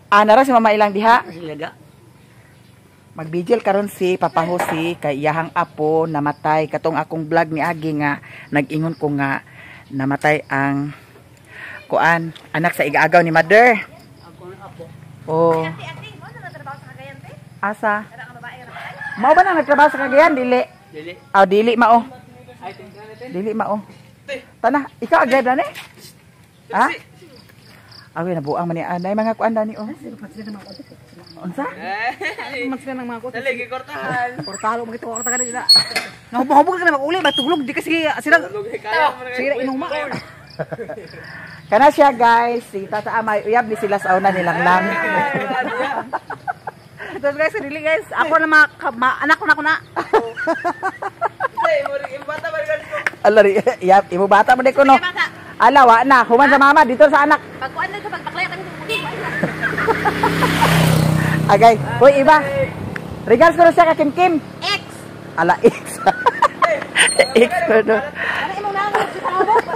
Nara si mama ilang diha. Sila da. Magbigil karon si Papa Jose kay iyahang apo namatay katong akong vlog ni Agi nga nag-ingon ko nga namatay ang kuan anak sa igaagaw ni mother. Ako na apo. Oh. Ate, mo na nagtrabaho sa Cagayan, te? Asa? Kada ang babae ra kay? Mao ba na nagtrabaho sa Cagayan dili? Dili. Oh, dili mao. Ay, tingnan natin. Dili mao. Tana, ikaw agad na ni? Ha? Awi na buang man ni anay mga kuan dani oh. Unsa? Mas ka nang mga kot. Dali, gikortahan. Portalo mo gito korta ka nila. Nahubog ka na mag-uli, matulog di kasi sila. Sira inuma. Kana siya guys, si Tata Amay uyab ni sila sa una nilang lang. Tapos guys, really guys, ako na anak ko na. Alari, yap, imo bata mo di ko no. Ala, wa na, human sa mama dito sa anak. Pagkuan lang sa pagpaklaya kami sa pulis. Agay, hoy iba. Regards ko na siya ka Kim Kim. X. Ala X. X ko no. Ano imong nango si tawag?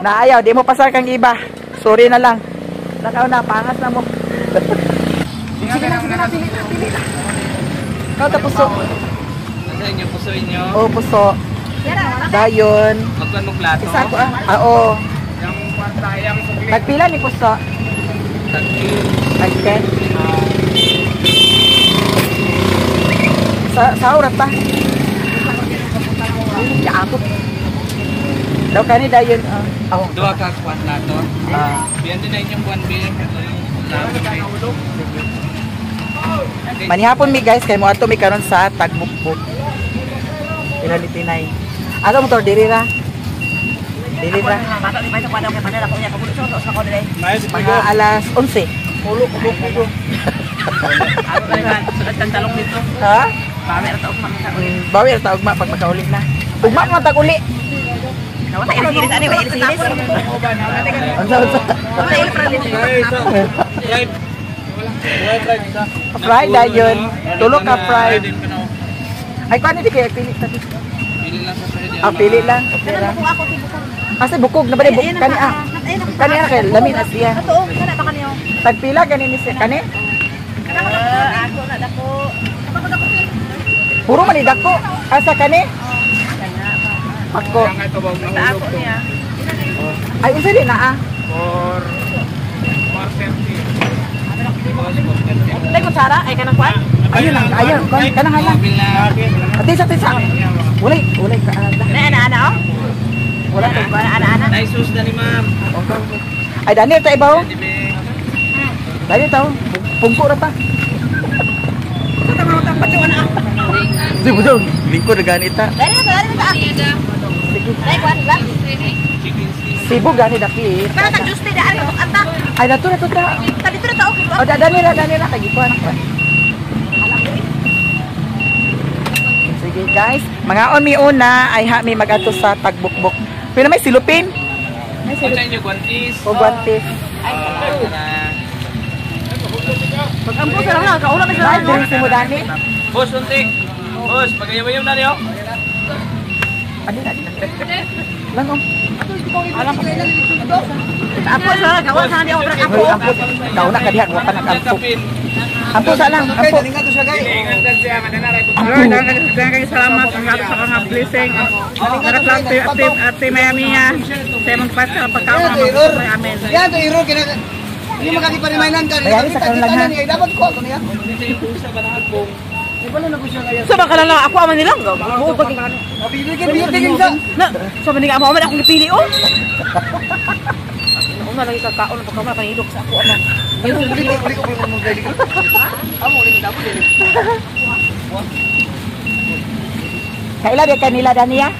Naayaw, di mo pasar kang iba. Sorry na lang. Nakaw na, pangas na mo. Sige na, pili na. Ikaw ta puso. Nasa inyo, puso inyo. Oo, puso. Dayon. Magkuhan mo plato. Isa ko oo. Yung kwarta, yung sukli. Nagpila ni puso. Nag-10. Sa urat pa. Ya ako. Daw kani dayon. Oh. Dua ka kwan plato. Biyan din na inyong buwan bilang. Manihapon mi guys kay mo ato mi karon sa Tagbukbok. Ilalitinay. Ano mo to diri ra? Dili ra. Bata ni pa daw kay panela ko niya pabulo sa ko dili. Mga alas 11. Ulo ko. Ako kailan sa talong dito. Ha? Bawi ra taog man sa uli. Bawi ra ta ugma pag makauli na. Ugma man tag uli. Nawata ilis ani wa ilis. Unsa unsa? Nawata ilis pra dito. Fried dayon. Tulo ka fried. Ay kuan di kay pili ta. Pili lang sa pwede. Pili lang. Okay ra. Kung ako tibukan. Kasi bukog na ba di bukog kani Kani ra kay lamin as iya. Totoo, kana pa kaniyo. Tagpila gani ni kani? Ako na dako. Puro man dako. Asa kani? Ako. Sa ako niya. Ay unsa di na For 430. Tay ko Sara ay kanang kwan. Ayun lang, ayun. Kanang halang. Ati sa tisa. Ulay ka. Ana oh. Wala ka. Ana. Naisus na ni ma'am. Ay Daniel ta ibaw. Dibe. Dali taw. Pungko ra ta. Kita mo tang pacu ana. Di budong. Lingko na ganit ta. Dari na. Tay kwan ba? Sibo gani daki. Pero tag justi daan mo anta. Ay nato ta. Tadi tu ta okay. O Daniel kay gikuan. Sige guys, mga on mi una ay ha mi magadto sa Tagbukbok. Pero may silupin. May Sa silupin. inyo, guantis. O guantes. Pag-ampo sa lang kaula ka Ay, drink si mo Dani. Boss, untik. Boss, pag-ayaw-ayaw na niyo. Adi. Lang om. Alam ko na dito. Ako sa kaula sa di ako Ampo. Kau nak kadihan wa pa nakampo. Ampo sa lang, ampo. Daghang salamat ang ato sa mga blessing. Nakalang ate Miami niya. Sa mong pas sa pagkaon sa amin. Yan to iro kina. Hindi makakiparimaynan ka. Bayari sa karon lang ha. Dapat ko niya. So baka lang ako aman nila. Buo pag Mabibigyan sa. na. So maning amo man akong gipili oh. Ako na lagi kakaon ng pagkaon panidok sa ako ama. Kaila di kanila Dania?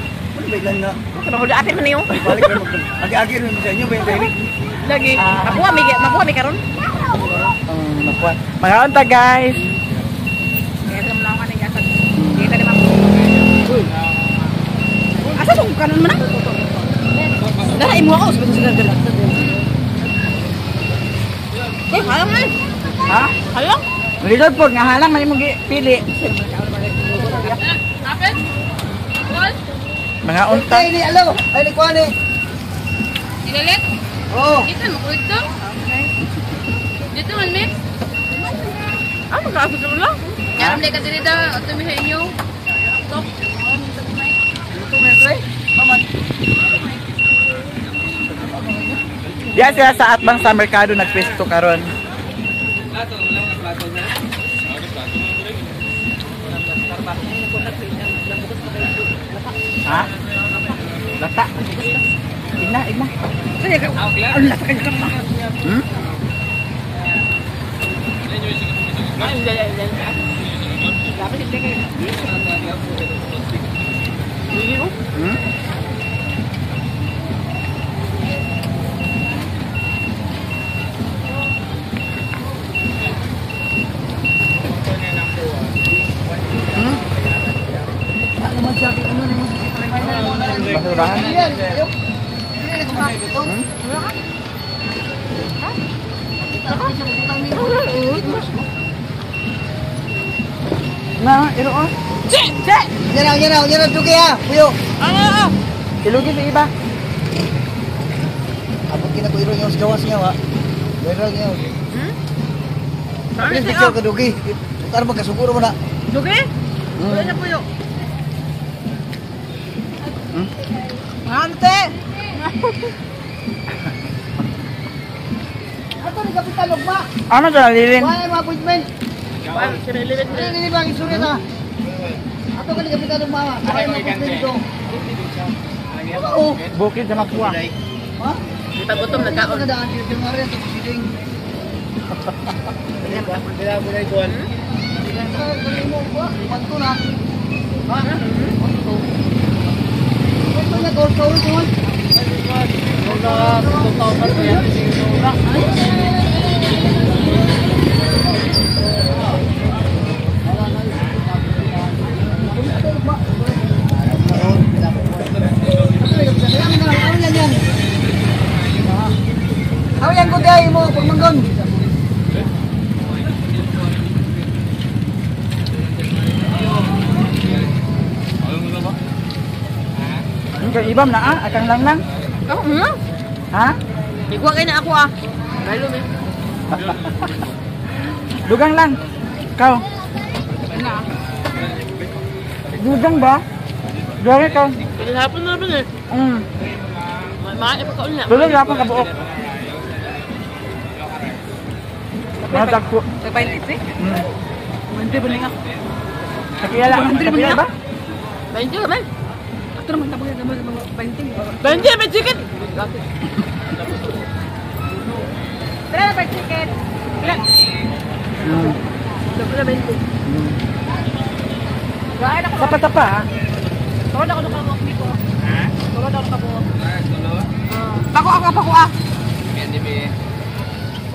Biglan na. Kanang huli atin man niyo. Balik na mag. Agi-agi rin sa inyo ba yung Lagi. Mabuha mi karon. Nakuha. Mga unta guys. Kaya sa mga ni gasad. Kita di mako. Asa tong kanon man? Dara imo ako sa gala. Halang man. Ha? Halang? Malidod po nga halang man imong pili. Apet? Wal? Mga unta. Ay, ni alo. Ay, ni kuha ni. Ilalit? Oo. Kita mo ko ito? Dito man, mix. Ah, magkaabot na lang. Yaram na ka diri daw, tumihay niyo. Stop. Diya sila sa Atbang sa merkado nagpwesto karon. Plato, wala na plato na. Ha? Lata. Igna. Ang lasa kayo ka pa. Hmm? Hmm? Basurahan. Na, iro oh. Yan na, dugi ha. Puyo. Ilugi sa iba. Abot ko iro yung gawas niya ha. Meron niya. Saan Please, siya? picture ka dugi. Tara magkasuguro mo na. Dugi? Wala na po yun. Ante! Ato ni Kapitan Lugma. Ano sa lilin? Wala yung appointment. Sinililit Hindi ba ang isuri na? Ato ka ni Kapitan Lugma. Wala yung appointment dito. Oo. Bukid sa makuha. Ha? Di pa gutom, nagkaon. Ano daan dito yung area sa proceeding? Bila mo na ikuan. Mo ba? Panto na. Ha? Panto. Panto na gold gold gold. How yang ko day mo pagmanggon? Ang ibam na akang lang. Ako, Ha? Iguwa kayo na ako ah. Galo me. Dugang lang. Ikaw. Dugang ba? Dugang ikaw. Pinahapon na naman eh. Maaari pa kaon na. Tuloy na akong kabuok. Matag ko. Nagpainit eh. Mandi ba nga? Nakiyala ba? 20 naman. Ato naman tapos yung mga 20. 20 may chicken. Tara na chicken. Ilan? Dapat na 20. Gaano ako? Sapa-sapa ha? Tawad ako ng kabuok dito. Ha? Tawad ako ng kabuok. Tulo. Pako ah. Candy be.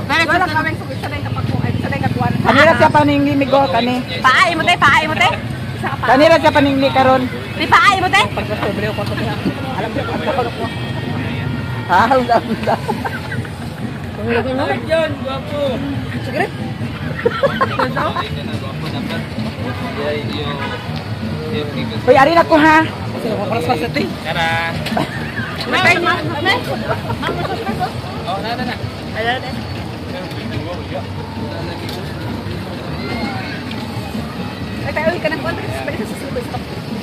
Wala lang kami sa day kapag ko ay sa day kakuan. Kanira siya paningli migo kani. Paay mo te. Isa ka pa. Kanira siya paningli karon. Di paay mo te. Pagkasobre ko sa diha. Alam ko pagkakulok ko. Ha, unda. Yan, guwapo. Sige. Hoy, ari na ko ha. Tara. May na. Oh, na. Ay tayo ka ng kontra. Balik sa susunod.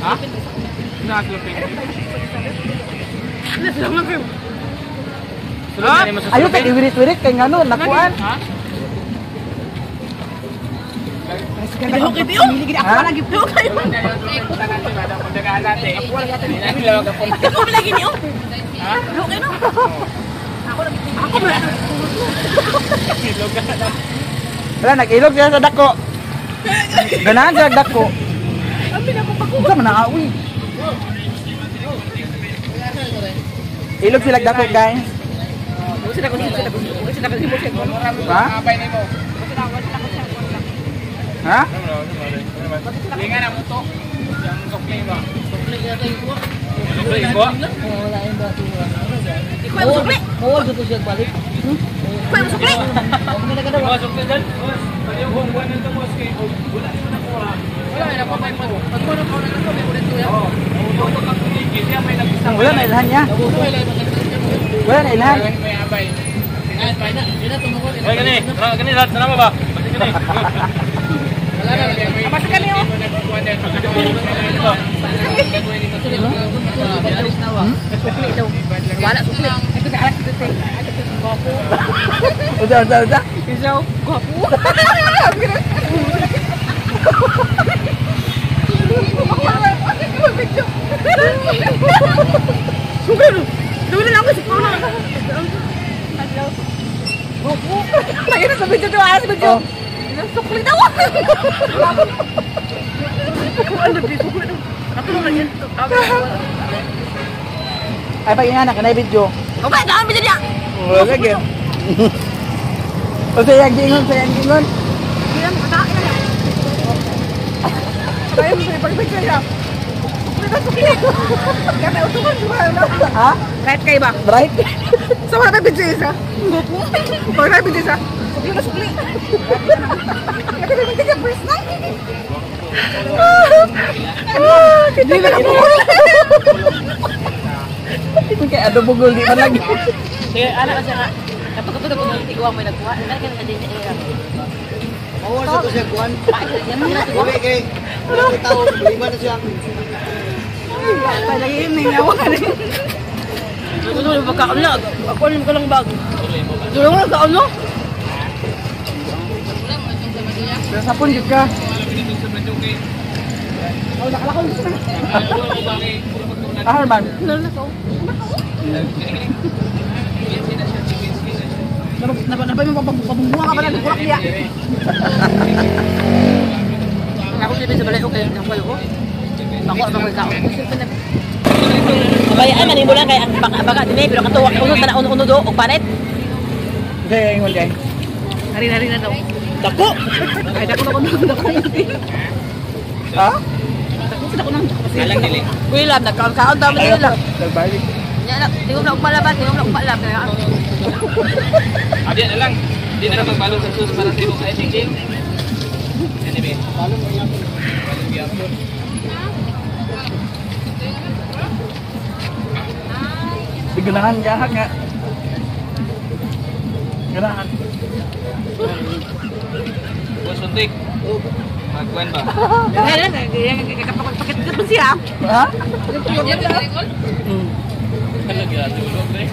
Ha? Nag-lupin. Ayo kay iwirit-wirit kay ngano nakuan. Ha? Bihok ito yun. Ha? Bihok kayo. Ako lagi niyo. Bihok kayo no. Ako na. Wala nag-ilog siya sa dako. Ganahan siya sa dako. Unsa man naawi? Ilog sila sa dako, guys. Ha? Ha? Lingan ang muto. Yang sukli ba? Sukli ko. Ikaw mo sukli. Mawal dito siya balik. Ikaw mo sukli. Oh, sukli dyan. Pag yung buwan nito mo, wala na nakuha. Wala na pa may pag. Pag mo na ko na ito, may ulit ko yan. Oo. Siya may nag-isa. Wala na ilhan niya. Wala na ilhan. May abay. Ay, gani. Gani lahat na ba? Basta gani. Basta kami oh. Wala sukli. Ito sa alas dito. Uda. Isaw, gwapo. Sugar. Dulu lang ako sa phone. Gwapo. Mayroon sa video doon. Sa video. Sukli daw. Ano di sukli daw. Natulog lang yan. Ay, pag inanak, kanay video. Okay, daan video niya. Wala lagi. O sayang gingon. Yan, patakin na yan. Kaya mo sa ipag-picture niya. Sukli. Kaya utukan di ba? Ha? Right kayo ba? Bright? Sa mga tayo video isa. Pag tayo video isa. Sukli na sukli. Kasi naman kaya first night. Hindi na ako. Ito kaya ano bugol, di man lagi. Sige, anak kasi nga. Kapag ito ko nung tiguan mo yung nagkuha, hindi ka na din niya. Oo, sa to siya kuhan. Yan mo na tiguan. Uwi kay. Wala tao, lima na siya. Palagi yun, may nawa ka rin. Ano yung pagkakaunag? Ako alam ka lang bag. Duro mo lang ka ano? Pero sa punjud ka. Oh, nakalakon gusto na. Ah, Herman. Napay mo pabunga ka pa na kulak niya. Ako sipin sa balay ko kayo ng ko. Ako ang mga tao. Bayaan man mo lang kay baka dinay pero katuwa uno sa uno do og panet. Kaya ingon kay. Hari-hari na daw. Dako. Ay, dako. Ha? Dako nang Alang nili. Kuy lab nagkaon ta man nila. Nagbalik. Nya na, di mo na umalabas, di mo na umalab kaya. Adi na lang. Di na lang magbalo sa sus para sa kay tingking. Anyway. Diganahan gahak nga. Ganahan. Boss Suntik. Magkuhan ba? kapag pakit pa siya. Ha? Ano ginatulog eh?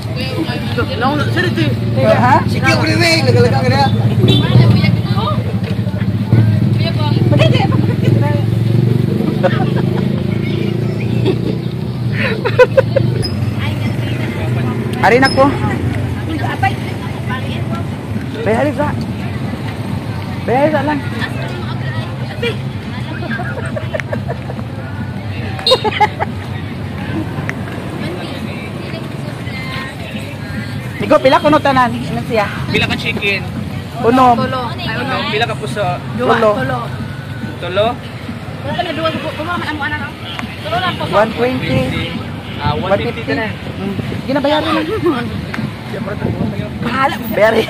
Long seriti. Ha? Sige, uwi, uwi. Nagalaga ka na. Arin ako. Bayari sa. Bayari sa lang. Ikaw pila kuno tanan? Ano siya? Pila ka chicken? Unom. Tulo. Ay, Ano? Pila ka puso? Dua, Tulo. tulo. Tulo? Wala ka na duwa ko man amo ana. Tulo lang po. 120. 150 ka na. Ginabayaran lang. Bahala. Bayari.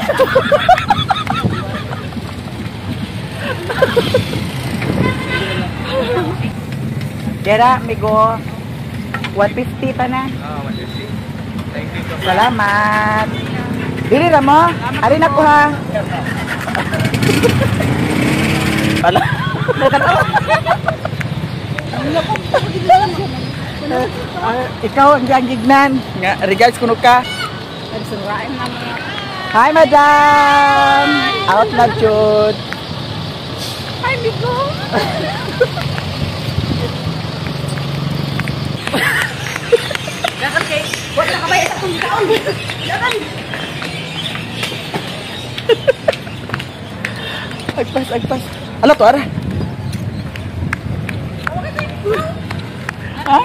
Kera, migo. 150 pa na. 150. Thank you. Salamat. Dili ra mo. Arin ako ha. Ala. Ikaw ang gignan. Nga regards kuno ka. Nagsurain na mo. Hi madam. Out na jud. Ay, bigo. Dapat kay, wala ka ba isa kung taon? Dapat. Agpas. Ala to ara. Ha?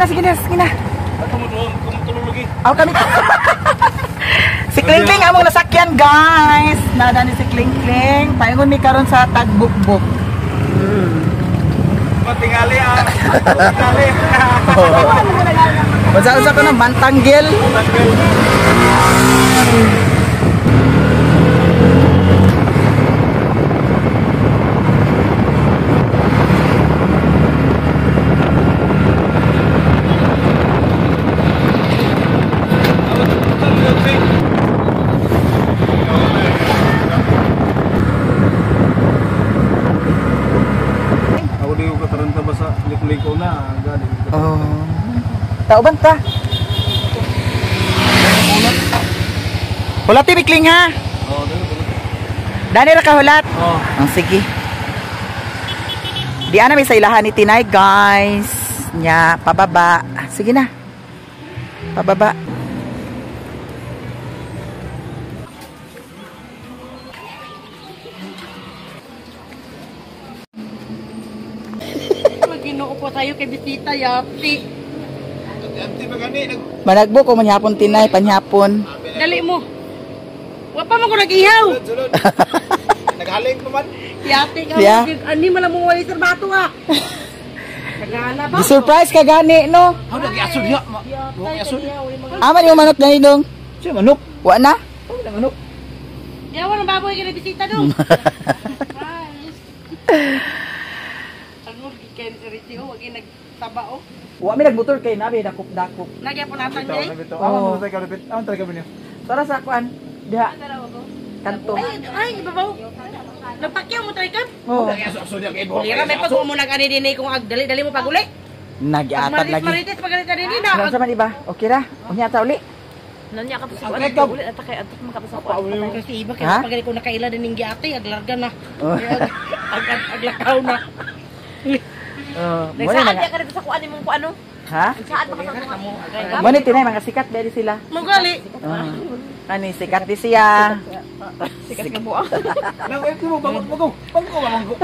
Sige na. Tumutulog eh. Aw kami. Si Klingkling among nasakyan guys. Nada ni si Klingkling. Paingon mi karon sa Tagbukbuk. Patingali ah. Patingali. Basa ko na Mantanggil. Kasi ako di ko kataranta ba sa liko-liko na gani. Oh. Tauban ta. Hulat Mikling ha. Oh, Dani ra ka hulat. oh. Ang sige. Di ana may sa ilahan ni Tinay, guys. Nya pababa. Sige na. Pababa. Ginoo ko tayo kay bisita yapti. Ante ba gani Managbo ko manhapon Tinay, panhapon. Dali mo. Wa pa man ko nag-ihaw. sulod. Naghaling pa man. Yati ka. Yeah. Ani man mo wali sa bato ah. Nagana ba? Surprise ka gani no. How nag-asod ya? Asod. Aman yung manok na dong. Siya manok. Wa na. Manok. Yawa ng baboy kay bisita dong. Ano gikan seriti o wagi nagtaba o. Wa mi nagbutol kay nabi dakop-dakop. Nagya po natang jay. Oh. Awan ka repit. Awan talaga binyo. Tara sa kuan. Diha. Kanto. Ay, ibabaw. Napakyaw mo tayo kan? Oh. Asod ya kay bo. Lira may pag mo nag-ani din kung dali mo paguli. Nagiatad lagi. Marites pagalit din na. Ano sa man iba? Okay ra. Unya ta uli. Nanya ka pa sa Ikaw. ulit at kay atok mo ka pa sa kasi iba Ha? kay pagalit ko nakaila din ning giati aglarga na. Oh. Aglakaw na. Oh, mo Nagsaan na. ka dito sa kuan imong kuano? Ha? Saan pa ka sa mo? Mo ni Tinay mga sikat diri sila. Magali. Ani sikat di siya. Sikat nga buang. Nang ito mo bangot mo go. Bango ka bango.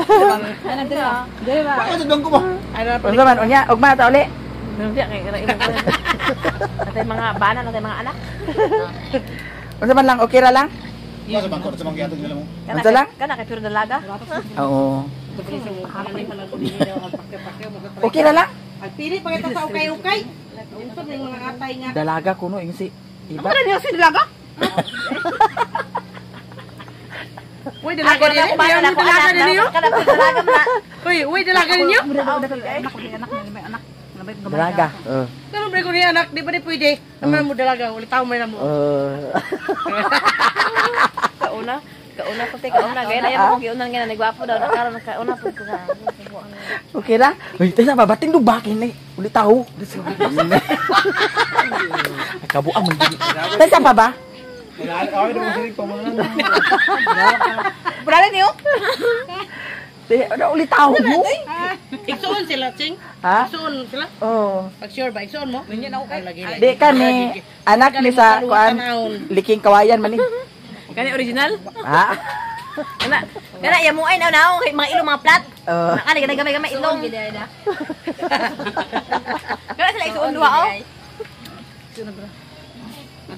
Ano dira? Dira. Bakit sa bango mo? Ano pa? Unsa man unya ugma ta uli. Hindi kay kana imong kuan. Natay mga bana, natay mga anak. Unsa man lang okay ra lang? Sa bango sa mga yatag nila mo. Unsa lang? Kana kay puro dalaga. Oo. Okay ra lang? Pili pa kita sa ukay-ukay. Unsa ning mga atay nga. Dalaga kuno ing si iba. Ano niyo si dalaga? Uy, dalaga din. Bayan mo dalaga din niyo. Kada po dalaga na. Uy, dalaga din niyo. Dalaga. Pero bre ko ni anak, di ba di pwede? Naman mo dalaga, ulit tao may namo. Kauna ko te kauna gaya na yan ko giunan nga nagwapo daw karon kauna po ko sa. Okay ra? Uy, tayo na babating dubakin ni. Uli taho. Kabuang man gini. Tayo sa pa ba? Ako ito mo sinig pa mo na. Brale niyo? Tayo uli taho mo. Iksoon sila, Ching. Ha? Iksoon sila. Oh. Pag sure ba, iksoon mo? Minyan ako kay lagi. Di ka ni anak ni sa kuan liking kawayan man ni. Kani original? Ha? Kana ya mo ay naw mga ilong mga plat. Oh. Kani gamay-gamay ilong. Kana sila iksoon duha oh.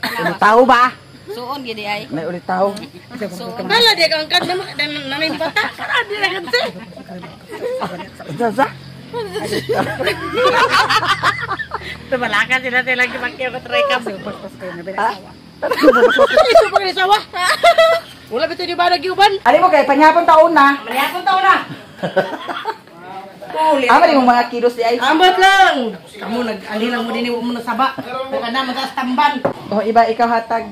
Uli taho ba? Suon gid ay. May uli taho. Kala di kang kad nanay di bata. Kala di na kadse. Sa. Tumalakan sila lagi makyo ko try kam. Ha? Iso pa ni sawa. Wala bito di ba nagyuban? Ali mo kay panyapon taon na. Mayapon taon na. Ama di mo mga kilos di ay. Ambat lang. Kamu nag-ali lang mo din mo na saba. Baka na mata tamban. Oh, iba ikaw hatag.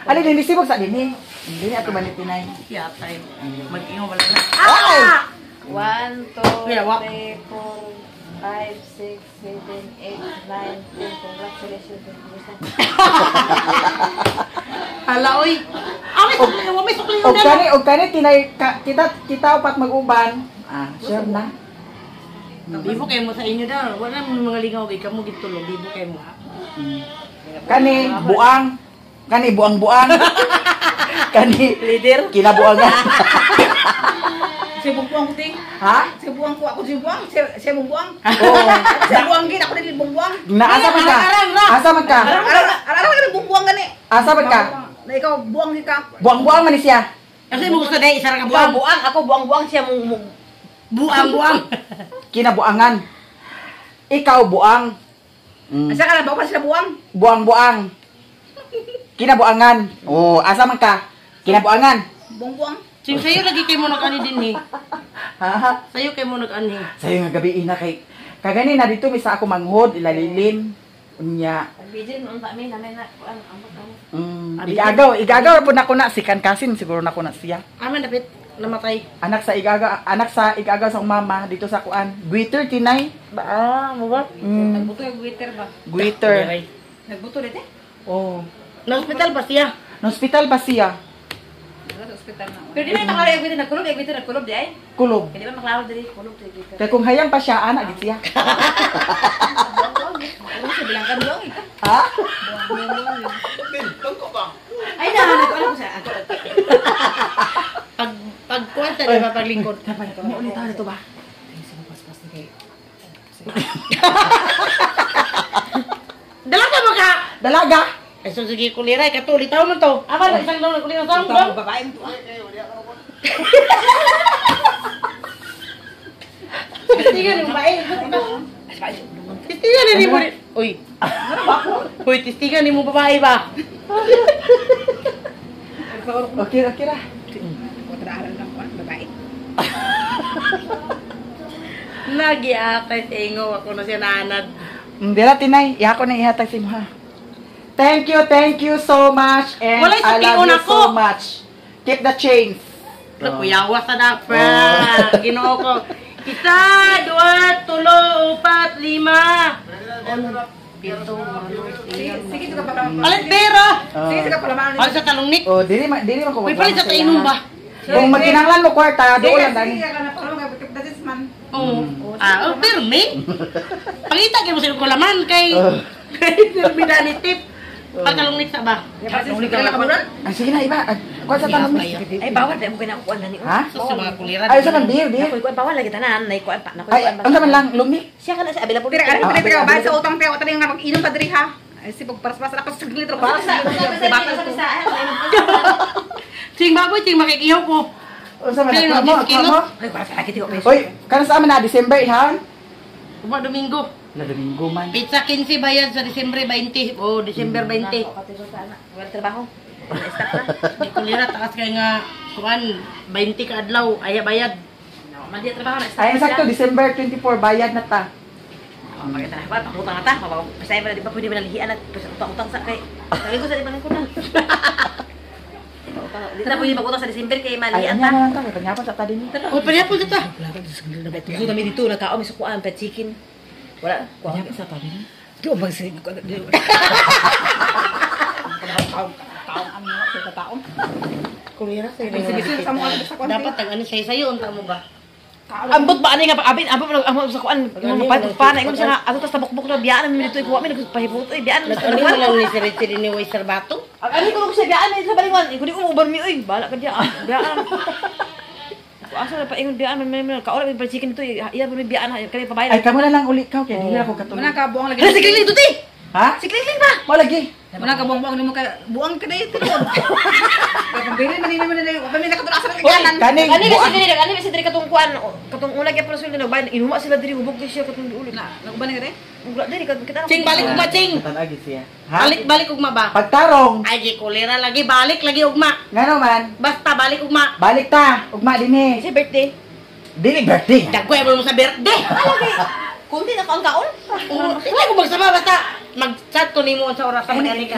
Ali din sibog sa dinhi. Hindi ato man Tinay. Yatay. Mag-ingo wala na. Ay! 1 2 3 4 5 6 7 8 9 10. Congratulations. Hala oy. Ami sukli mo, may sukli mo na. Og kani Tinay kita upat mag-uban. Ah, sure na. Bibo kayo mo sa inyo daw. Wala mo mga lingaw kay kamo gitulong. Bibo kayo mo. Kani buang-buang. Kani Leader. kinabuangan. Sibubuang ko ting. Ha? Sibubuang ko ako sibubuang. Sibubuang. Oo. Sibubuang gid ako dili bubuang. Asa man ka? Asa man ka? Ara ka bubuang gani. Asa man ka? Na ikaw buang gid ka. Buang-buang man ni siya. Kasi mo gusto dahil isa ka Buang buang. buang ako buang siya mo. Buang. Kinabuangan. Ikaw buang. Asa ka na ba sila buang? Buang-buang. Kinabuangan. Oh, asa man ka? Kinabuangan. Buang. Sing sayo lagi kayo mo nag-ani din eh. Ha? Sayo kayo mo nag-ani. Sayo nga gabi ina kay kagani na dito misa ako manghod ilalilim. Unya. Bijin mo kami namin na kuan amot. Igagaw po na ko na si Kankasin siguro na ko na siya. Aman dapat namatay. Anak sa igagaw sa mama dito sa kuan. Guiter tinay. Mo ba? Nagbuto yung waiter ba? Guiter. Nagbuto dito? Oh. Na hospital ba siya? No hospital ba siya? Sa ospital na. Pero di ba maklaro yung waiter nagkulob, yung waiter nagkulob di ay? Kulob. Hindi ba maklaro diri kulob di waiter. Kaya kung hayang pa siya, anak gid siya. Ano siya bilang ka doon? Ha? Ay na, nagkuan ko sa ako. Pag kwenta di ba paglingkod. Mo ulit tayo dito ba? Dalaga mo ka. Dalaga. Ay so sige kulira katuli taw man to. Ama isang daw kulira taw mo. Babae mo. Tistigan yung bae. Tistigan ni mo. Uy. Uy, tistigan ni mo babae ba? Okay ra. Kontraaral lang ko, babae. Lagi atay sa ingo ako na siya naanad. Dira tinay, iya ko na ihatag si mo ha. Thank you so much and Walay I love sakion you ako. so much. Keep the chains. Kuyawa sa dakpa. Ginoo ko. 1, 2, 3, 4, 5. Pito, Sige, sige ka pala. alat pera. Sige, sige ka pala. Alat sa talungnik. Oh, dili man ko. May palit sa tainom ba? Kung magkinahanglan mo kwarta, doon lang dani. Sige, ka na pala. Magkakit na this man. Oo. Permi. Pangita kayo mo sa kulaman kay Permi dani tip. Pagkalungnik sa ba? Ay, sige na, iba. Kuha sa tanong. Ay, bawal na mo kinakuan na ni. Ha? Sa mga kulira. Ay, sa man, deal. Kuan bawal lagi tanan, nay kuan pa. Ay, ang naman lang, lumik. Siya ka na sa abila po. Tira, tira, bayad sa utang tayo. Tayo nga mag-inom pa diri ha. Ay, sipag paras-paras ako sa litro. Para sa Sing baboy, sing makikiyaw ko. Unsa man Pero, ako mo? kilo. Ako mo? Ay, para sa akin tiyo. Oy, kana sa amin na December ihan. Uma Domingo. Na Domingo man. Pizza 15 bayad sa Disyembre 20. O, Disyember 20. Wala trabaho. Di ko lira, takas kay nga, kuan, 20 ka adlaw, aya bayad. Mandi trabaho na. Ay, sakto December 24 bayad na ta. Makita na, pakutang ata, pasaya ba na, di ba pwede ba nalihian at utang-utang sa kay, sabi ko sa di ba ko na. Di na pwede mag-utang sa Disyember kay Ay, malian anya ta. na lang ta, panyapan sa ta din. O, panyapon dito. Tuzo kami dito, nagkaon, may sukuan, pet chicken. Wala, kuha sa ta din. Di ko mag-sige ko. Kulira sa dapat ang ano sayo unta mo ba? Ambot ba ani nga abin ambot sa kuan pa na ingon siya nga ato tas tabukbuk na biyaan mi dito ikuha mi nagpahibot biyaan Ano mo lang ni Siri ni Waster Bato? ani ko siya biyaan sa balingon ko di ko uban mi oy bala ka diya biyaan asa pa ingon biyaan mi kaola mi chicken dito iya mi biyaan kami pabayad Ay, kamo na lang uli ka, kaya dili ako katulog. Muna ka buang lagi si Kling dito ti Ha? si Kling ba Mo lagi. Muna ka buang mo ka buang ka dito pambili man ni pa mi nakatulog sa kanan Kaning buwan. Kani si diri katong kuan katong ulag ya pala nag bayan inuma sila diri hubog siya katong ulit na naguban nga diri ugla diri kita Cing balik ugma cing. Tanagi siya. Ha? Balik ugma ba? Pagtarong. Ay di kulira lagi balik lagi ugma. Ngano man? Basta balik ugma. Balik ta. Ugma dinhi. si birthday Dili birthday. Dagkoy mo sa birthday. kunti na kaon Hindi ko magsama basta mag-chat ko nimo sa oras sa mekanika.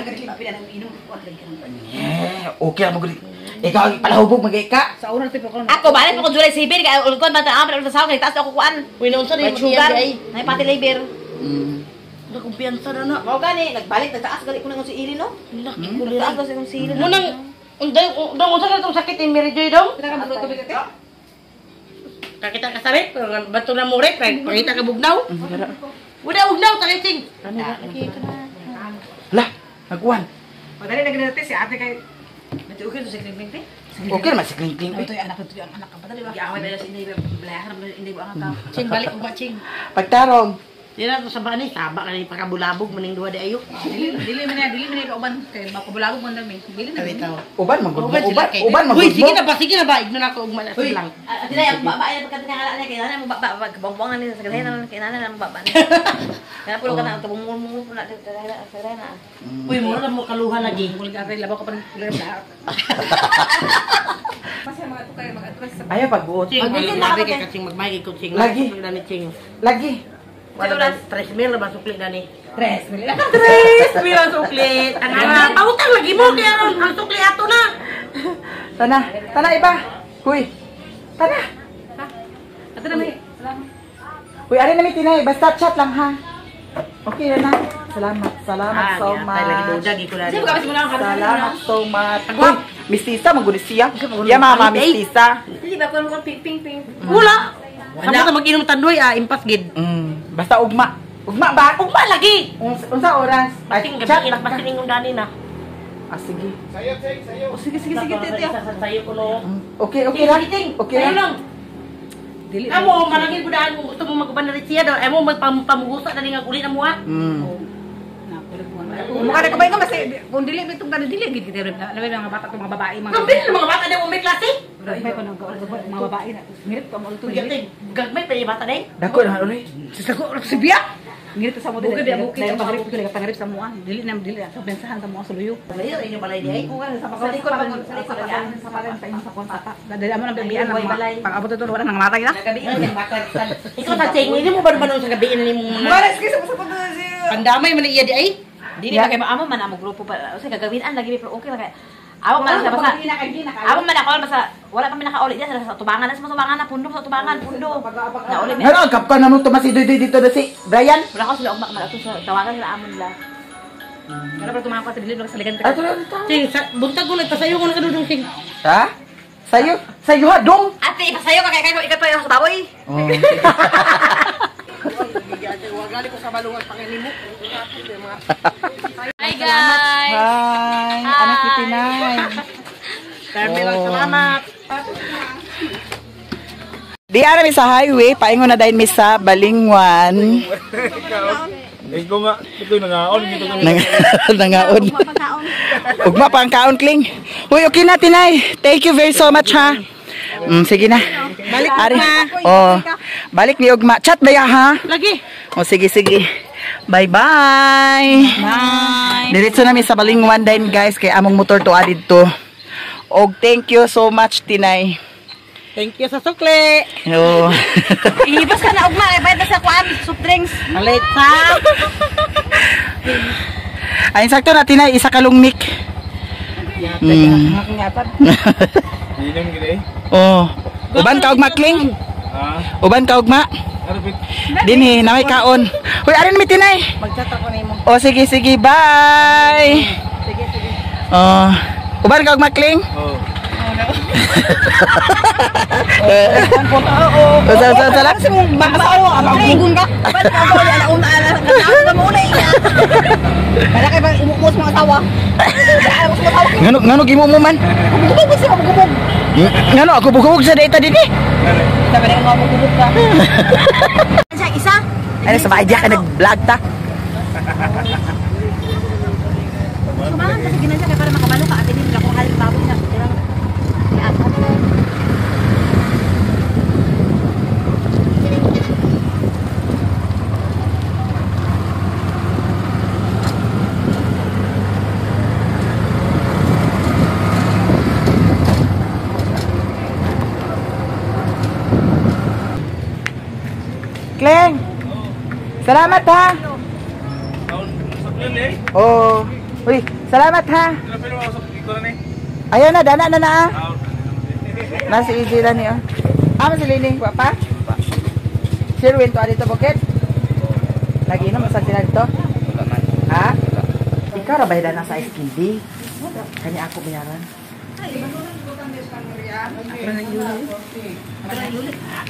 Okay lang mo guli. Ikaw palahubog magika. sa una tipo ko Ako, balik po ko July 7, kaya ulkon ba taan, pero sa kay taas ako kuan. Uy naon sa May ni sugar, ay. may pati labor. Nakumpiyansa na na. Mao gani, nagbalik nagtaas gali ko nang si Ili no. Laki kulira. Nagtaas kasi kung si Ili. Mo nang dong unsa ka tong sakit ni Mary Joy dong? kita ka buto ko bigate Kakita ka sabit, pero bato na mo rek, pangita ka bugnaw. Wala bugnaw ta kay ting. Lah, nagkuhan. Madali na ginate si ate kay okay to si Kling te Okay naman si Kling Kling. ito yung anak ko yung anak ka padali ba Away ba si Ili, belahan ba hindi ba ang ka. Cing balik ugma cing. Pagtarong. Di na to sa bani, saba ka ni pakabulabog maning duwa di ayo. dili man na uban kay makabulagog man dami dili na Tawitaw. Uban magud mo. Uban sila kay. Uban Uy, magud sige mo. na ba, sige na ba, ignon ako ugma na sige lang. Ati na yung baba ay pagkat nga ala kay nana mo baba kabong na ni sa kay nana kay nana mo baba. Kaya pulo ka na tabong mo na sa na. Uy, mo na mo kaluha lagi. Muli ka labaw ka pa ng sa Masaya mga ito kayo mag-atras sa Ayaw pagbuot. Cing, Pag-bitin na labi ako, kay cing magmay ko cing. Lagi. Dani cing. Lagi. Wala ba 3,000 na ba sukli dani? Tres. Tres, bilang sukli. Tanga, pautang lagi mo kaya ang sukli ato na. Tana, tana iba. Huy. Tana. Ato na may. Huy, ari na may tinay. Basta chat lang ha. Okay na. Salamat so much. Lagi dudag iko na. Kasi buka mo lang Salamat so much. Huy, mistisa magulis siya. Ya mama mistisa. Hindi ba kung ping. Wala. Sama sa mag-inom tandoy impas gid. Basta ugma. Ugma ba? Ugma lagi. Unsa oras? Pasing Chat gabi lang pas ning dani na. Ah, sige. Oh, sige, tete. Sayo ko no. Okay lang. Okay Sayo lang. lang. Dili. Amo managin ko daan mo gusto mo magbandarit siya daw. Amo magpamugusa na nga uli na mo ha. Mukha na kabay ko kasi kung dili bitong kana dili gid kita labi mga bata to mga babae mga. Kambil mga bata daw may klase. May ko nang mga babae na. Ngirit ka mo to. Gagmay pa yung bata day. Dako na ulit. Sa ko si biya. Ngirit sa mo dili. Dili pangarip ko pangarip sa mo dili sa bensahan sa mo sa luyo. Layo inyo balay di ay. Sa likod sa paran sa inyo sa konsata. Dali amo nang bibian ng pag abot ito wala nang matay na. Gabi ang bakal. Ikaw sa cheng hindi mo ba sa gabi na nimo. Malas kasi sa Pandamay man iya di ay. Dili ba kay amo man amo grupo pa. Kasi gagawin-an lagi pero okay lang kay. Awa man sa basta. Awa man ako basta wala kami nakauli diyan sa tubangan na sa tubangan na pundo sa tubangan pundo. Na uli Ngano ang kapkan na nung tumasidoy dito na si Brian? wala ko sila ugma man ato sa tawagan sila amon la. Kana pa tumama sa dili sa ligan. Ato na. Sing buntag ko nagpasayo ko na kadudong sing. Ha? Sayo ha dong. Ate ipasayo ka kay ikaw pa sa baboy. Oh. Hi guys. Hi, anak ni Tinay. Salamat. Di ara mi sa highway, paingon na dahil mi sa Balingwan. Ikaw nga, ito nangaon dito kami. Nangaon. Ugma pa ang kaon, Kling. Uy, okay na, Tinay. Thank you very so much, ha. Sige na. Balik na. Oh, balik ni Ugma. Chat ba ya, ha? Lagi. Oh, sige. Bye-bye. Bye. Diretso namin sa Balingwan din, guys, kay among motor to adid to. Og thank you so much, Tinay. Thank you sa sukli. Yo. Ibas ka na ugma kay bayad na sa kuan soft drinks. Malit sa. Ay, sakto na, Tinay, isa kalong mic. Inom gila eh. Oh. Uban ka ugma, Kling? Ha? Uban ka ugma? Ano bit? Dinhi, na may kaon. Hoy, arin mi, Tinay. Mag-chat ako nimo. Oh, sige, bye. Sige. Oh. Uban ka ugma, Kling? Oh. Salam. Kasi mong masawa, magugun ka. Ba't ka ba wala una na mo na iya. Para kay bang imumos mga tawa. Ngano gimo mo man? Gubog kasi ako gubog. Ngano ako bugubog sa data din eh. Sabi na nga mo gubog ka. Siya isa. Ano sa maidya ka nag-vlog ta? Sumangan kasi ginansa kay para makabalo ka atin nila kung halin baboy na. Kleng. Salamat ha. Oh. Uy, salamat ha. Pero ako sa ikaw na eh. Ayan na, dana na ah. Nasa easy lang niya. Ama si Lining, pa? Sherwin to dito bukit. Lagi na masal sila dito. Ha? Ikaw ra bayad na sa skin day. Kanya ako bayaran.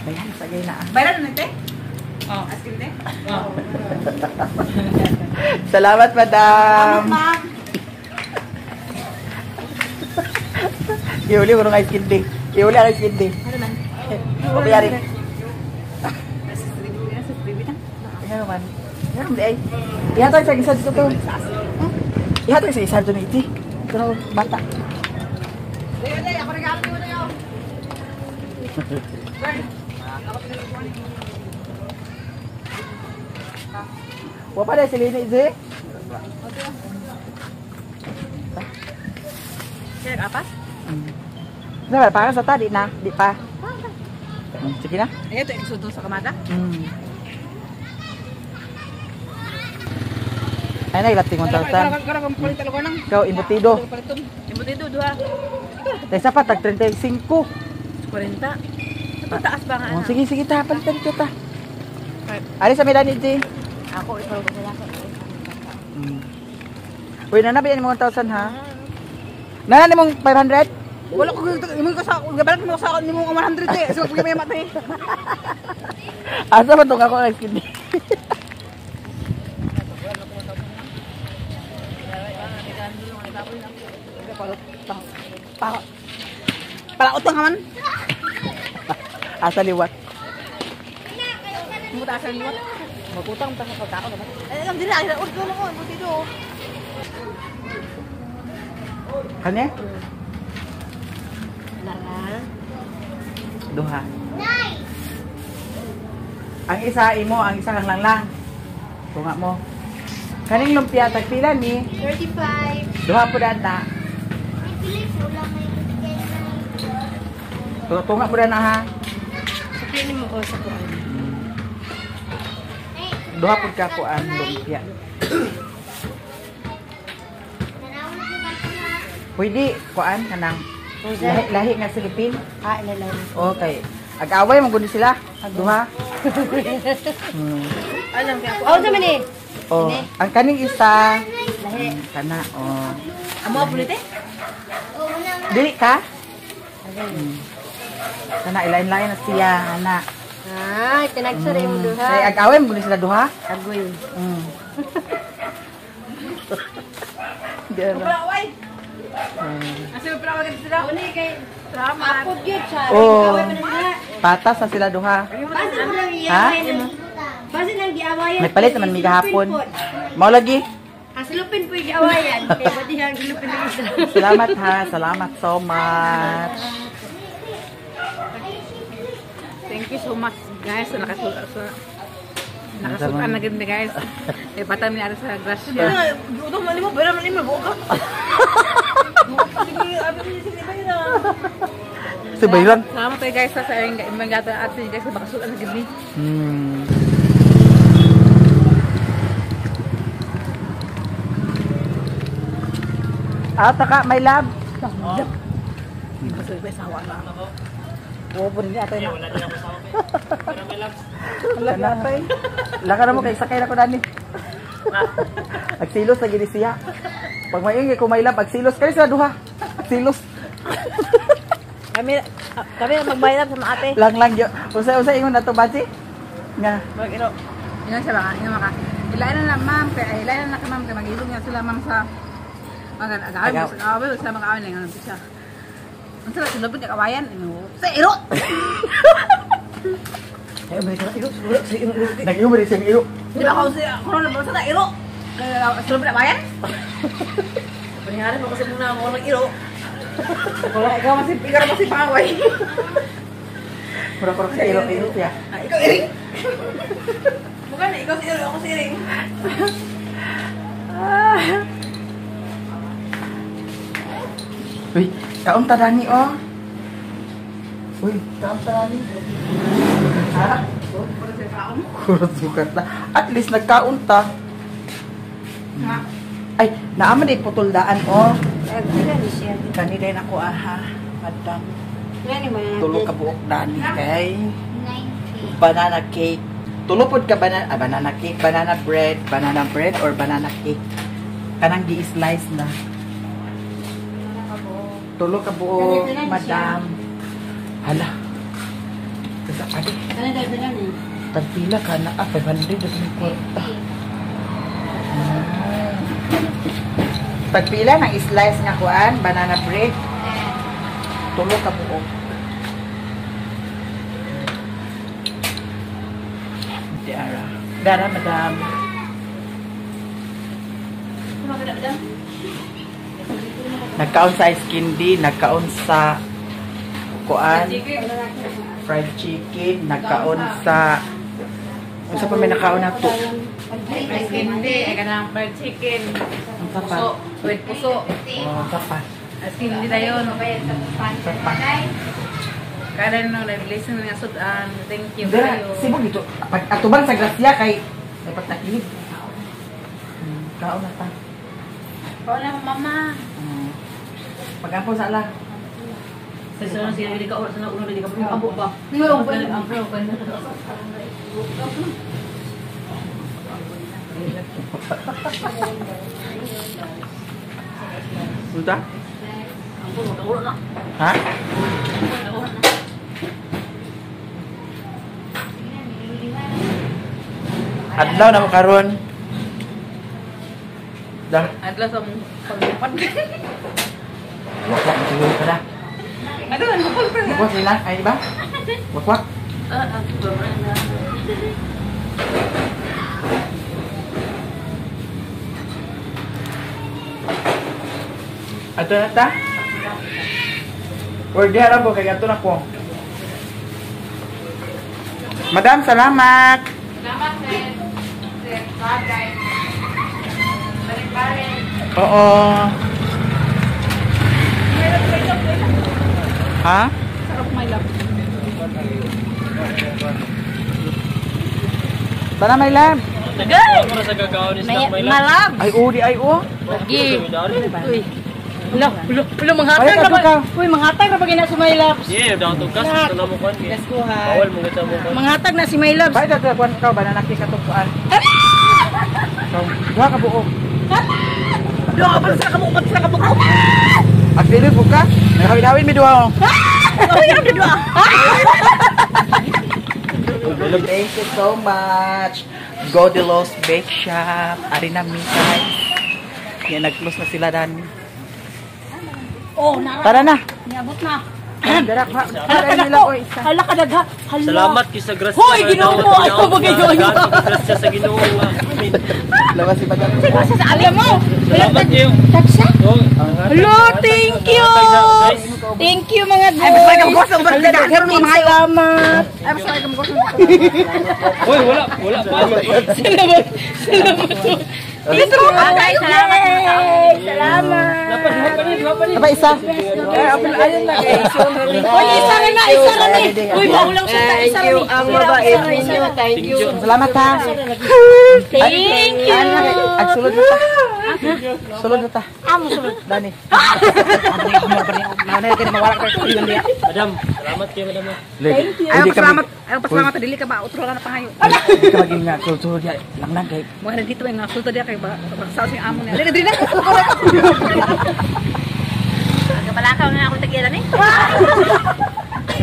Bayan sa gay na. Bayran na te? Oh, askin te? Salamat, madam. Iuli mo nung ice cream day. Iuli ang ice cream day. Pabayarin. Ano naman? Ano naman ay? Ihatag sa isa dito to. Ihatag sa isa dito na iti. Pero bata. Ako regalo mo na yun. Wapa deh sini Zee. Sige, apas? Nah, parang sa tadi na, di pa. Sige na. Ito, isudo sa kamada? Ay naglating 1,000. Karang palit talaga nang. Ikaw embutido. Embutido duha. Tesa pa tag 35. 40. Taas ba nga Oh, ana? sige ta palitan ko ta. Ali sa Medani di. Ako ikaw ko wala ko. Uy, nanabi mo 1,000 ha. Nana ni mong 500? Wala ko imo ko sa gabalak mo sa nimo 100 eh. So pag may matay. Asa man tong ako nagskindi. Para utang man. Asa liwat. Mo ta sa liwat. Magutang ta sa pagkako dapat. Alam dili ay urdo lang ko embutido. Kanya? Nara. Duha. Ang isa imo, ang isa kang lang. Tunga mo. Kaning lumpia tagpila ni 35. duha po data. Pili po lang may bigay na. Tunga mo na ha. Pili mo ko sa kuan. Duha po ka ko ang lumpia. Pwede kuan kanang lahi nga Silipin. Ilalay. Okay. Ag-away mo guni sila. Duha. Alam kaya ako. Oh, sa mani. Oh, ang kaning isa Lahi. kana oh. Amo apulite? Dili ka? Kana ilain-lain na siya ana. Ay, tinagsari mo duha. Kay ag-away mo guni sila duha. Agoy. Away. Asa mo para maganda sila? Uni kay drama. Apod gyud sa. Oh. Patas na sila duha. Basta mo lang Ha? Basta lang giawayan. May palit naman mi gahapon. Mao lagi. Aslupin po yung giawayan. Kaya pati yung gilupin ng isa. Salamat ha. Salamat so much. Thank you so much guys sa nakasukan na ganda guys. Eh patan ni ara sa grasya. Uto man mo, pero man mo buka. Sige, abi ni sige ba na. Si Bayran. Salamat kayo guys sa imong gato at guys sa bakasukan na ganda. Taka, my love. Oo, po rin ato na. Wala na tay. Laka na mo kay sakay na ko dani. Agsilos lagi ni siya. Pag maingay ko may love, agsilos kay sa duha. Agsilos. Kami na magbayad sa mga ate. Lang yo. Usay ingon na to bati. Nga. Mag-iro. Yun siya ba? Yun maka. Ilayan na lang ma'am. Ilayan na ka ma'am. Kaya mag-ilong nga sila ma'am saag-away. Sila mag-away na yun. Siya. Ang sarap, sinulapit ka kawayan. Sa iro! Ay, may ka iro. Nag-iyo mo rin siyang iro. Di ba ako siya? Kung ano ba sa iro? Kaya sinulapit ka kawayan? Panihari mo kasi muna ako mag-iro. Wala, ikaw masih pangaway. Pura-pura sa iro siya. Ikaw iring. Bukan, ikaw si iro, ako si iring. Uy, kaon ta dani oh. Uy, kaon ta dani. Ha? Kurot sukat na. At least nagkaon ta. Ay, naaman din putol daan oh. Kailan ni siya? Kani din ako aha. Madam. Ngani mo na. Tulo ka buok dani kay 90. banana cake. Tulo pod ka banana cake, banana bread or banana cake. Kanang gi-slice na. Tulo ka buok, madam. Hala. Kasa adi. Ano daw sila ni? Tagpila ka na 500 ang kwarta. Tagpila ng slice nga kuan, banana bread. Tulo ka buok. Dara, madam. Nagkaon sa ice candy, nagkaon sa kuan, fried chicken, nagkaon sa unsa pa may nakaon nato? Ice candy, ay kanang fried chicken. Unsa pa? Puso, with puso. Unsa pa? Ice candy na yun. Unsa pa? Kaya no, nag-listen nga sudan. Thank you. Dara, sibog dito. Pag atuban sa grasya kay dapat nakilig. Kaon na ta. Wala mama. Pag-apo sa ala. Sa sana siya hindi ka oras na ulo hindi ka abo ba. Yung ang pro pa. Unta? Ulo na. Ha? Adlaw na mo karon. Dah. Adla sa paglupat. Wakwak siguro ka na. Aduh, ano pa pa. Wakwak sila, ay di ba? Wakwak. Ato na ta? Or di harap ko, kaya ato na ko. Madam, salamat! Salamat, sir. Sir, bagay. Balik-balik. Oo. Ha? Sarap my love. Sana may lab. Ako na sa gagawin is not my love. Malab. Ay, udi, ay, oh. Gi. Uy. Ulo manghatag Balik ra ka, ba? Uy, manghatag ra ba gina si my love? Yeah, daw to gas sa namo kon. Let's go ha. Bawal mo gata mo kon. Manghatag na si my love. Bakit ito, kuwan ka, banana cake katukuan. So, duha ka buo. Duha ka pa sa kabuk. Agdili po ka. Nakawin-hawin mi duha. Uy, ang duha. Thank you so much. Godilos Bake Shop. Ari na mi guys. Yan, nag-close na sila dan. Oh, nara. Tara na. Niabot na. Darak ha. Hala ka Nila dagha. ko isa. Hala ka dagha. Hala. Salamat kay sa grasya. Hoy, Ginoo mo, ay ko bagay yun. Grasya sa Ginoo nga. Lawas si Madam. Sa alam mo. Salamat kayo. Taksa. Oh, Hello, thank you. Thank you mga boys. Ay, basta ka bukos ang birthday na. Meron mga hayo. Salamat. Hoy, wala pa. Salamat. Dito Bagay, salamat. Salamat. Aba isa. Ayun na guys. Uy, isa na. Uy, maulang sa isa na. Ang mabait ninyo. Thank you. Salamat ha. Thank you. Agsulod na ta. Sulod na ta. Amo sulod. Dani. Mana ka mawala ka sa dia. Madam, salamat kayo madam. Thank you. Ay, pasalamat dili ka ba utro na pangayo. Hindi ka maging nga sulod dia. Lang kay. Mo na dito nga sulod dia kay ba sa si amo niya. Dili na. Balakaw na ako tagilan eh.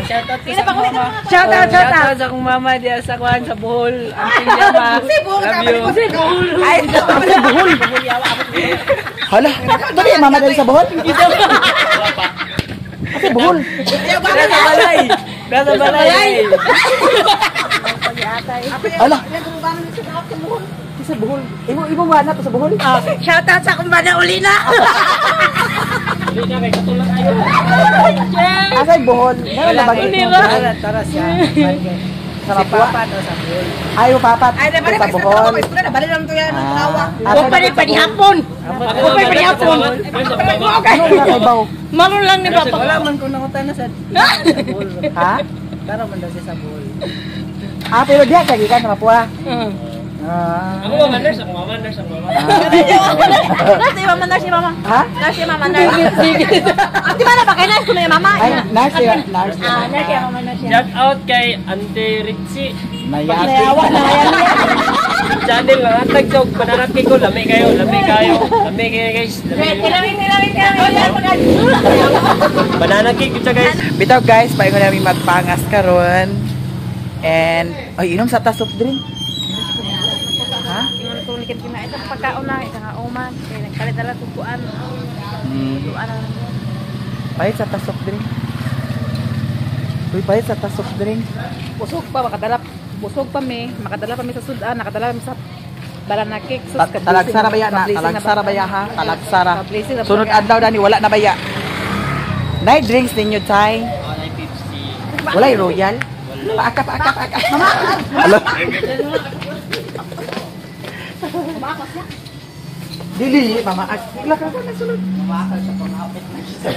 Shoutout sa mama. Shoutout sa kong mama diya sa kuan sa Bohol. Ang pinjama. Love you. Ay, sa Bohol. Hala, dali mama dali sa Bohol. Kasi Bohol. Nasa balay. Hala. Sa Bohol. Ibo ba na to sa Bohol? Shoutout sa kumbana Ulina. Asa Bohol? Wala ba Tara siya. sa Mapua? Ayaw papat. Ay, sa Bohol. Nabali lang to yan. Ako pa rin panihapon. Ako pa rin panihapon. Malun lang ni Papa. Wala man kung nakutan na sa Bohol. Ha? Karo man daw siya sa Bohol. Ah, pero diya kagi ka sa Mapua. Ako mama nurse, Si mama na si mama. Ha? Si mama na. Di ba na ba kay nurse ko na yung mama? Ay, nurse ya, nurse. Nurse yung mama na siya. shout out kay Auntie Ritzy. Mayati. Channel lang atag jog panaraki ko lami kayo guys. Banana cake kita guys. Bitaw guys, paingon namin magpangas karon. And ay inom sa ta soft drink. Ha? Tulikit kina ito pagkaon na ito nga uman. Kaya nagkalit dala tukuan. Tukuan na. Pahit sa ta soft drink. Uy, pahit sa ta soft drink. Busog pa, busog pa mi. Makadala pa mi sa sudan. Nakadala mi sa banana cake. Talagsara baya na, talagsara baya ha, talagsara. Pablisi na Sunod pa. adlaw dani wala na baya. Night drinks ninyo tay. Wala yung royal. Paakap. Mama. Hello. Dili, mama. Ila ka na sulod. Mama sa pangapit na siya.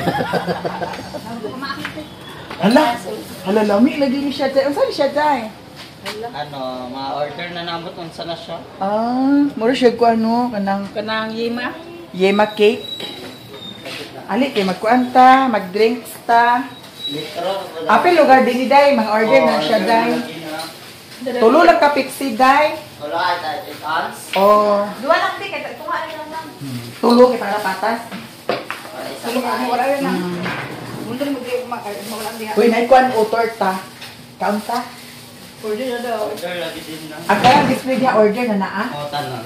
Hala lami lagi ni siya tay. Unsa ni siya tay? Ano, ma-order na nabot unsa na siya. Mura siya ko ano, Kanang yema. yema cake. Ali, kay magkuanta, mag-drinks ta. Litro. Apil lugar din ni Day, mga order na siya, Day. Tulo lang ka Pepsi, Day. Wala, it odds. O, Dua lang di, kaya tunga lang lang. tulo kay para patas. Wala rin na. Mundo mo di mawala diha. Uy, naikuan o torta. Kaunta. Order na daw. Order lagi din na. Ang kaya display niya order na naa. O, tanan.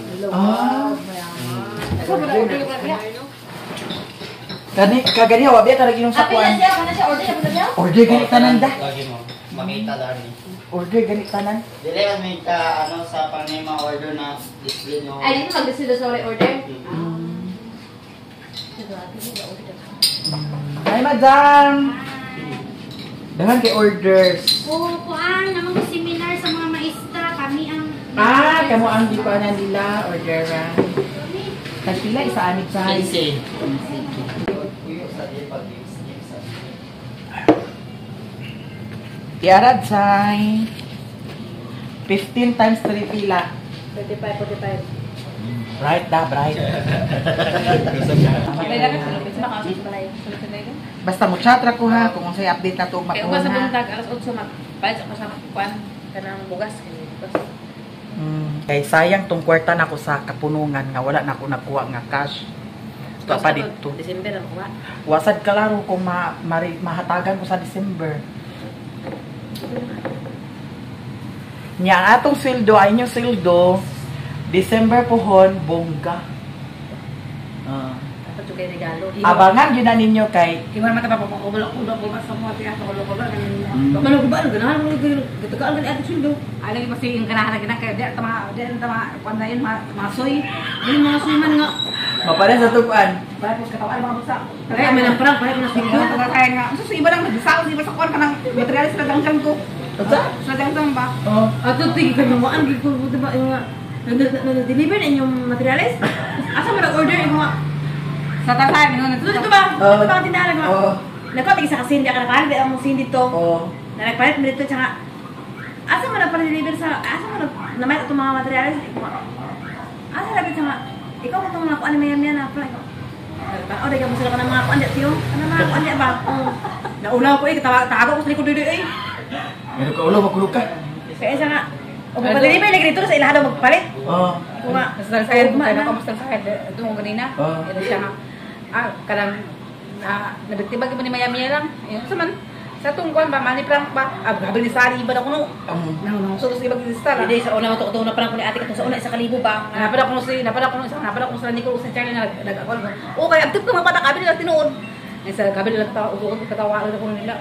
Kagani, wabi ka lagi nung Apil na sakuan. siya, kana siya order na siya. Order gani tanan da. Lagi mo. Makita dani. Order gani tanan. Dili man may ka ano sa panima order na display nyo. Ay, dito mag-decide sa order. Hi, madam. Dahan kay orders. Kuan naman ko seminar sa mga maestra. Kami ang... Kamo ang di pa na nila orderan. Tagpila isa anit sa Kasi. Yarad say 15 times 3 pila. 45. Bright da, bright. Basta mo chat ra ko ha kung unsay update na to Kaya makuha ugas sa ha. buntag, alas 8 magpalit sa kasama kuan kanang bugas. Kay sayang tong kwarta na ko sa kapunungan nga wala na ako nakuha nga cash. Ito pa dito. December ang kuha. Wasad kalaro kung mahatagan ko sa December. Nya ang atong sweldo ay inyong sweldo December pohon bongga. Dapat juga regalo. Abangan yun na ninyo kay Kiman mata pa ko bulok bukas sa mga tiya ko bulok kanina. Malo ko ba ganahan mo gitu ka ang ati sundo. Ala masih yung ganahan na kay dia tama kuan yun masoy. Yung mga soy man nga. mapare sa tukuan. Para pos katawan mga busa. Kaya may nang perang para na sigo ka kaya nga. So iba lang nagsasaw iba sa kuan kanang materialis sa dangkan ko. Sa dangkan ba? Oh. Ato tingin ka mo ang gid ko diba yung nag-deliver na yung materialis. Asa mo nag-order yung mga sa tatay no ito ba? Ito ba tindahan mo? Oh. Nagpatig sa kasi hindi ka nakapalit ang mong sindi to. Oh. Na nagpalit mo dito tsaka asa mo na deliver sa asa mo na may itong mga materialis. Asa lapit tsaka ikaw mo itong mga kuan ni Maya na apply ko. O daga mo sila ka ng mga kuan dito yung ano mga kuan di ba? Naulaw ko tago ko sa likod dito eh. Meron ka ulo makulog ka. Kaya siya nga o pa-deliver lagi dito sa ilaha daw magpalit. Oh. Kung nga, masal sa head, kaya nakamusal sa head, ito mo ganina. Oo. Ito siya nga, kanang, nabagtibag mo ni Maya lang. Ayun, saman, sa tungkol ba, mani prank ba, habang ni Sari, iba na ko no. Nang sulos ibag ni Star. Hindi sa una to na prank ko ni ate ko sa una sa kalibo ba. Napada ko sa Nicole sa Charlie na nag-ako. O kaya, tip ko mapata, kabi nila tinuod. Eh, sa kabi nila katawa ko nila.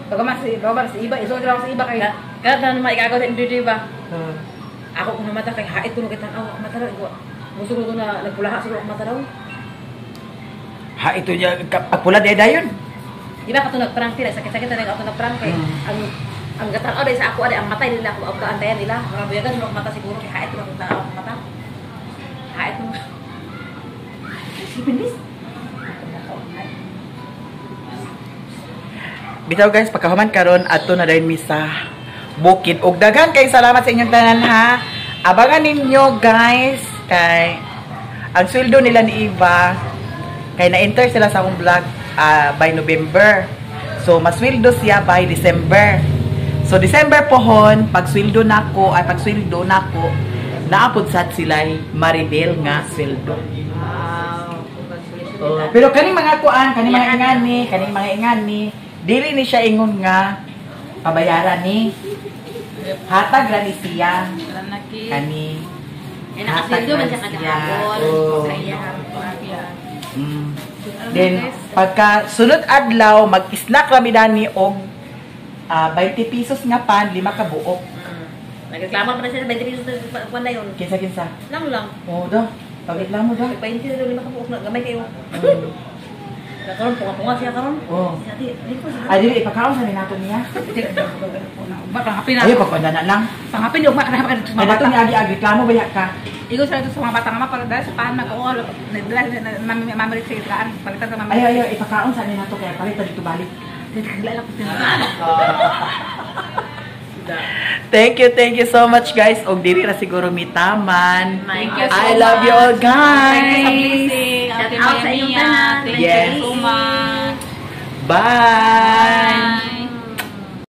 Pagkamas si Iba, iso nila ako sa Iba kaya. Kaya na naman ikagaw sa indudi ba. Ako kung namata kay hait ko kita mata raw ko. Gusto ko na nagpulaha siguro mata raw. Ha ito niya pula de dayon. Di ba kato nagprank sila sakit-sakit na ako nagprank kay ang gatang oday sa ako ang matay nila ako ang antayan nila. Mga buyagan mo mata siguro kay hait ko na mata. Hait mo. Si Bilis. Bitaw guys, pagkahuman karon adto na dayon misa bukid ug daghan kay salamat sa inyong tanan ha. Abangan ninyo guys kay ang sweldo nila ni Eva kay na-enter sila sa akong vlog by November. So masweldo siya by December. So December pohon pagsweldo nako ay pagsweldo nako naapod sad sila Maribel nga sweldo. Pero kaning mga kuan, kaning mga ingani, dili ni siya ingon nga pabayaran ni hatag ra ni siya kani Nakasildo man siya kadahapon sa iya. Then pagka sunod adlaw mag-snack rami dani og 20 pesos nga pan 5 ka buok. Nagreklamo pa na siya 20 pesos kuan na yun. Kinsa Lang. oh do pagreklamo do 20 na lima ka buok na gamay kayo. Karon punga siya karon. oh Di ko sa. dili ipakaon sa nato niya Ba pangapin na. ayo pagpandana lang Pangapin yung mga kanahapin sa ay mga nato bata. ni agi reklamo baya ka Igo sa ito sa mga bata nga para dahil sa pahan mag-uol. Mamirit sa itaan. Palitan sa mamirit. ayo ipakaon sa nato kaya palitan dito balik Kagla lang ko Thank you so much guys. Og diri ra siguro mitaman. Thank you I love you all guys. Shout out sa inyong tanan. Yes. so much. Bye.